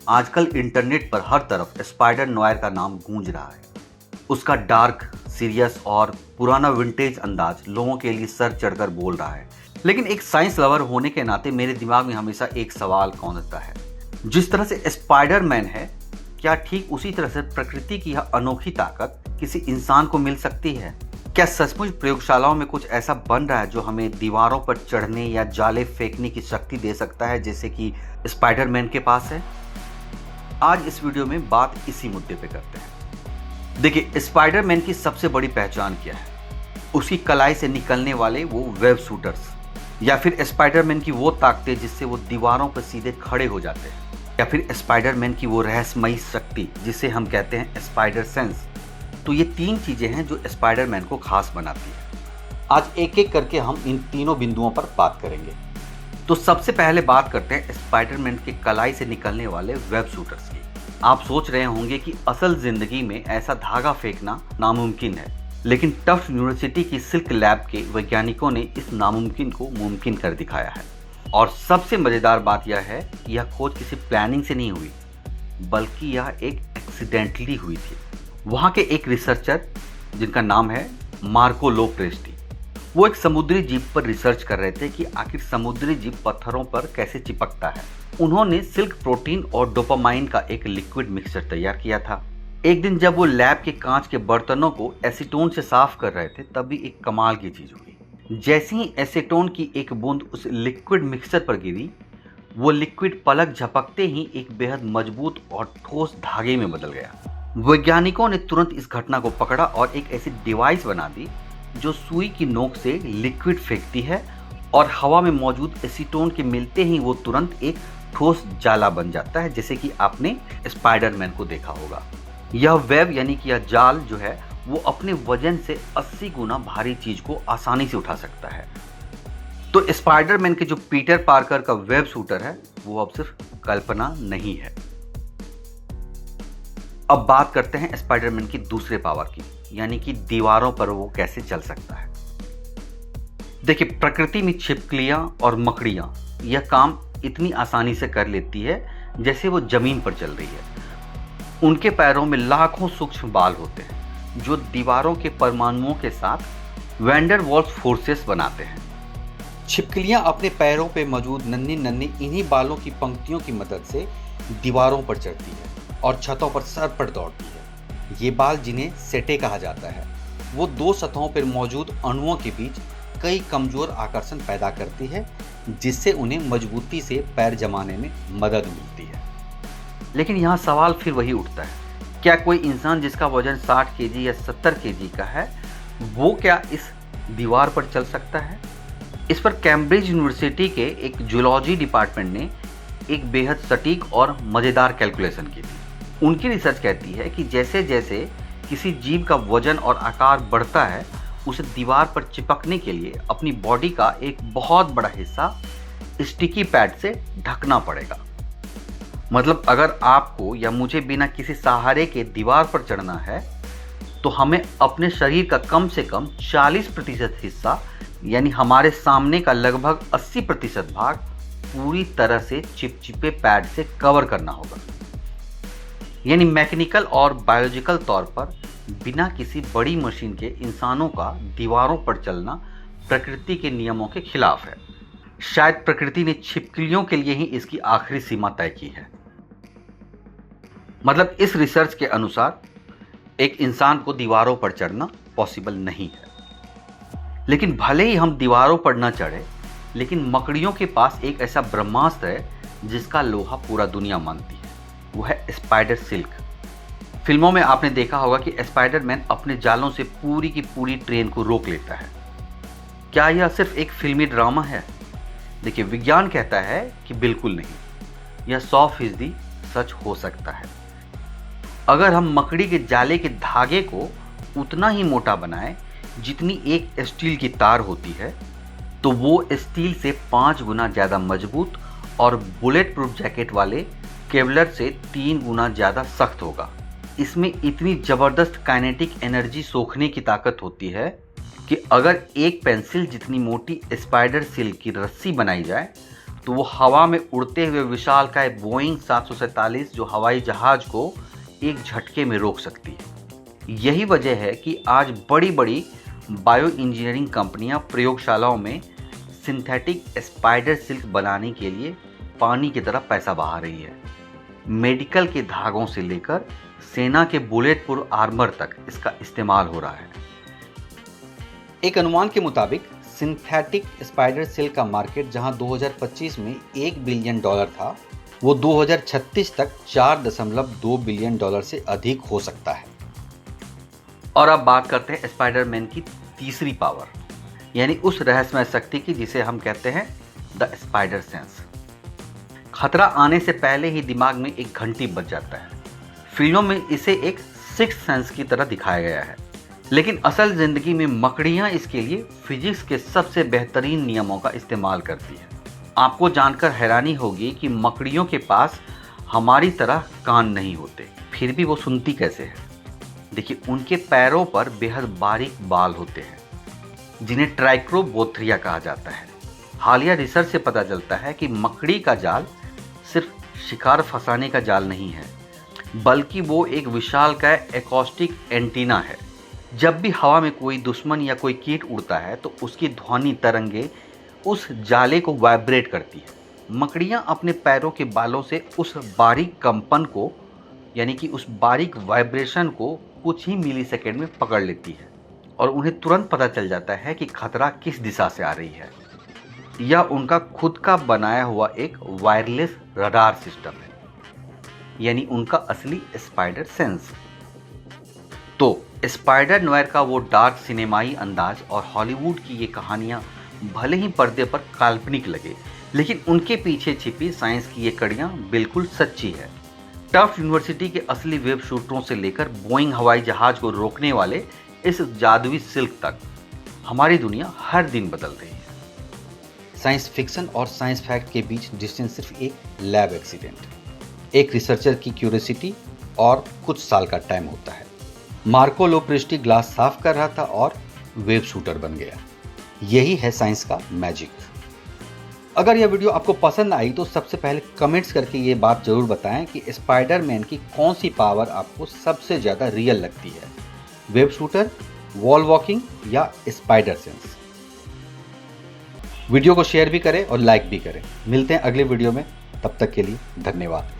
आजकल इंटरनेट पर हर तरफ स्पाइडर नोयर का नाम गूंज रहा है। उसका डार्क, सीरियस और पुराना विंटेज अंदाज लोगों के लिए सर चढ़कर बोल रहा है। लेकिन एक साइंस लवर होने के नाते मेरे दिमाग में हमेशा एक सवाल कौंधता है। जिस तरह से स्पाइडरमैन है, क्या ठीक उसी तरह से प्रकृति की यह अनोखी ताकत किसी इंसान को मिल सकती है? क्या सचमुच प्रयोगशालाओं में कुछ ऐसा बन रहा है जो हमें दीवारों पर चढ़ने या जाले फेंकने की शक्ति दे सकता है, जैसे कि स्पाइडरमैन के पास है? आज इस वीडियो में बात इसी मुद्दे पे करते हैं। देखिए, स्पाइडरमैन की सबसे बड़ी पहचान क्या है? उसकी कलाई से निकलने वाले वो वेब शूटर्स, या फिर स्पाइडरमैन की वो ताकतें जिससे वो दीवारों पर सीधे खड़े हो जाते हैं, या फिर स्पाइडरमैन की वो रहस्यमयी शक्ति जिसे हम कहते हैं स्पाइडर सेंस। तो ये तीन चीजें हैं जो स्पाइडरमैन को खास बनाती है। आज एक एक करके हम इन तीनों बिंदुओं पर बात करेंगे। तो सबसे पहले बात करते हैं स्पाइडरमैन के कलाई से निकलने वाले वेब शूटर्स की। आप सोच रहे होंगे कि असल जिंदगी में ऐसा धागा फेंकना नामुमकिन है, लेकिन टफ्ट यूनिवर्सिटी की सिल्क लैब के वैज्ञानिकों ने इस नामुमकिन को मुमकिन कर दिखाया है। और सबसे मजेदार बात यह है कि यह खोज किसी प्लानिंग से नहीं हुई, बल्कि यह एक एक्सीडेंटली हुई थी। वहाँ के एक रिसर्चर जिनका नाम है मार्को लोप्रेस्टी, वो एक समुद्री जीव पर रिसर्च कर रहे थे कि आखिर समुद्री जीव पत्थरों पर कैसे चिपकता है। उन्होंने सिल्क प्रोटीन और डोपामाइन का एक लिक्विड मिक्सचर तैयार किया था। एक दिन जब वो लैब के कांच के बर्तनों को एसीटोन से साफ कर रहे थे, तभी एक कमाल की चीज हुई। जैसे ही एसीटोन की एक बूंद उस लिक्विड मिक्सचर पर गिरी, वो लिक्विड पलक झपकते ही एक बेहद मजबूत और ठोस धागे में बदल गया। वैज्ञानिकों ने तुरंत इस घटना को पकड़ा और एक ऐसी डिवाइस बना दी जो सुई की नोक से लिक्विड फेंकती है और हवा में मौजूद एसीटोन के मिलते ही वो तुरंत एक ठोस जाला बन जाता है, जैसे कि आपने स्पाइडरमैन को देखा होगा। यह वेब यानी कि यह जाल जो है वो अपने वजन से 80 गुना भारी चीज को आसानी से उठा सकता है। तो स्पाइडरमैन के जो पीटर पार्कर का वेब शूटर है वो अब सिर्फ कल्पना नहीं है। अब बात करते हैं स्पाइडरमैन की दूसरे पावर की, यानी कि दीवारों पर वो कैसे चल सकता है। देखिए, प्रकृति में छिपकलियां और मकड़ियां यह काम इतनी आसानी से कर लेती है जैसे वो जमीन पर चल रही है। उनके पैरों में लाखों सूक्ष्म बाल होते हैं जो दीवारों के परमाणुओं के साथ वैंडर वॉल्स फोर्सेस बनाते हैं। छिपकलियां अपने पैरों पे मौजूद नन्ही नन्ही इन्हीं बालों की पंक्तियों की मदद से दीवारों पर चढ़ती है और छतों पर सर पर दौड़ती है। ये बाल, जिन्हें सेटे कहा जाता है, वो दो सतहों पर मौजूद अणुओं के बीच कई कमजोर आकर्षण पैदा करती है, जिससे उन्हें मजबूती से पैर जमाने में मदद मिलती है। लेकिन यहाँ सवाल फिर वही उठता है, क्या कोई इंसान जिसका वजन 60 केजी या 70 केजी का है, वो क्या इस दीवार पर चल सकता है? इस पर कैम्ब्रिज यूनिवर्सिटी के एक जूलॉजी डिपार्टमेंट ने एक बेहद सटीक और मज़ेदार कैलकुलेशन की थी। उनकी रिसर्च कहती है कि जैसे जैसे किसी जीव का वजन और आकार बढ़ता है, उसे दीवार पर चिपकने के लिए अपनी बॉडी का एक बहुत बड़ा हिस्सा स्टिकी पैड से ढकना पड़ेगा। मतलब अगर आपको या मुझे बिना किसी सहारे के दीवार पर चढ़ना है, तो हमें अपने शरीर का कम से कम 40% हिस्सा, यानी हमारे सामने का लगभग 80% भाग पूरी तरह से चिपचिपे पैड से कवर करना होगा। यानी मैकेनिकल और बायोलॉजिकल तौर पर बिना किसी बड़ी मशीन के इंसानों का दीवारों पर चलना प्रकृति के नियमों के खिलाफ है। शायद प्रकृति ने छिपकलियों के लिए ही इसकी आखिरी सीमा तय की है। मतलब इस रिसर्च के अनुसार एक इंसान को दीवारों पर चढ़ना पॉसिबल नहीं है। लेकिन भले ही हम दीवारों पर न चढ़े, लेकिन मकड़ियों के पास एक ऐसा ब्रह्मास्त्र है जिसका लोहा पूरा दुनिया मानती है। वो है स्पाइडर सिल्क। फिल्मों में आपने देखा होगा कि स्पाइडरमैन अपने जालों से पूरी की पूरी ट्रेन को रोक लेता है। क्या यह सिर्फ एक फिल्मी ड्रामा है? देखिए, विज्ञान कहता है कि बिल्कुल नहीं। यह 100% सच हो सकता है। अगर हम मकड़ी के जाले के धागे को उतना ही मोटा बनाएं जितनी एक स्टील की तार होती है, तो वो स्टील से 5 गुना ज़्यादा मजबूत और बुलेट प्रूफ जैकेट वाले केवलर से 3 गुना ज़्यादा सख्त होगा। इसमें इतनी ज़बरदस्त काइनेटिक एनर्जी सोखने की ताकत होती है कि अगर एक पेंसिल जितनी मोटी स्पाइडर सिल्क की रस्सी बनाई जाए तो वो हवा में उड़ते हुए विशालकाय बोइंग 747 जो हवाई जहाज को एक झटके में रोक सकती है। यही वजह है कि आज बड़ी बड़ी बायो इंजीनियरिंग कंपनियां प्रयोगशालाओं में सिंथेटिक स्पाइडर सिल्क बनाने के लिए पानी की तरह पैसा बहा रही है। मेडिकल के धागों से लेकर सेना के बुलेट प्रूफ आर्मर तक इसका इस्तेमाल हो रहा है। एक अनुमान के मुताबिक सिंथेटिक स्पाइडर सिल्क का मार्केट जहां 2025 में $1 बिलियन था, वो 2036 तक $4.2 बिलियन से अधिक हो सकता है। और अब बात करते हैं स्पाइडरमैन की तीसरी पावर, यानी उस रहस्यमय शक्ति की जिसे हम कहते हैं द स्पाइडर सेंस। खतरा आने से पहले ही दिमाग में एक घंटी बज जाता है। फिल्मों में इसे एक सिक्स्थ सेंस की तरह दिखाया गया है, लेकिन असल जिंदगी में मकड़ियां इसके लिए फिजिक्स के सबसे बेहतरीन नियमों का इस्तेमाल करती है। आपको जानकर हैरानी होगी कि मकड़ियों के पास हमारी तरह कान नहीं होते, फिर भी वो सुनती कैसे है। देखिए, उनके पैरों पर बेहद बारीक बाल होते हैं जिन्हें ट्राइक्रोबोथ्रिया कहा जाता है। हालिया रिसर्च से पता चलता है कि मकड़ी का जाल सिर्फ शिकार फंसाने का जाल नहीं है, बल्कि वो एक विशालकाय एकॉस्टिक एंटीना है। जब भी हवा में कोई दुश्मन या कोई कीट उड़ता है तो उसकी ध्वनि तरंगे उस जाले को वाइब्रेट करती है। मकड़ियाँ अपने पैरों के बालों से उस बारीक कंपन को, यानी कि उस बारीक वाइब्रेशन को कुछ ही मिलीसेकंड में पकड़ लेती है और उन्हें तुरंत पता चल जाता है कि खतरा किस दिशा से आ रही है। यह उनका खुद का बनाया हुआ एक वायरलेस रडार सिस्टम है, यानी उनका असली स्पाइडर सेंस। तो स्पाइडर नोयर का वो डार्क सिनेमाई अंदाज और हॉलीवुड की ये कहानियां भले ही पर्दे पर काल्पनिक लगे, लेकिन उनके पीछे छिपी साइंस की ये कड़ियां बिल्कुल सच्ची है। टफ्ट यूनिवर्सिटी के असली वेब शूटरों से लेकर बोइंग हवाई जहाज को रोकने वाले इस जादुई सिल्क तक हमारी दुनिया हर दिन बदल रही है। साइंस फिक्शन और साइंस फैक्ट के बीच डिस्टेंस सिर्फ एक लैब एक्सीडेंट, एक रिसर्चर की क्यूरियोसिटी और कुछ साल का टाइम होता है। मार्को लोप्रेस्टी ग्लास साफ कर रहा था और वेब शूटर बन गया। यही है साइंस का मैजिक। अगर यह वीडियो आपको पसंद आई तो सबसे पहले कमेंट्स करके ये बात जरूर बताएं कि स्पाइडरमैन की कौन सी पावर आपको सबसे ज़्यादा रियल लगती है, वेब शूटर, वॉल वॉकिंग या स्पाइडर सेंस। वीडियो को शेयर भी करें और लाइक भी करें। मिलते हैं अगले वीडियो में, तब तक के लिए धन्यवाद।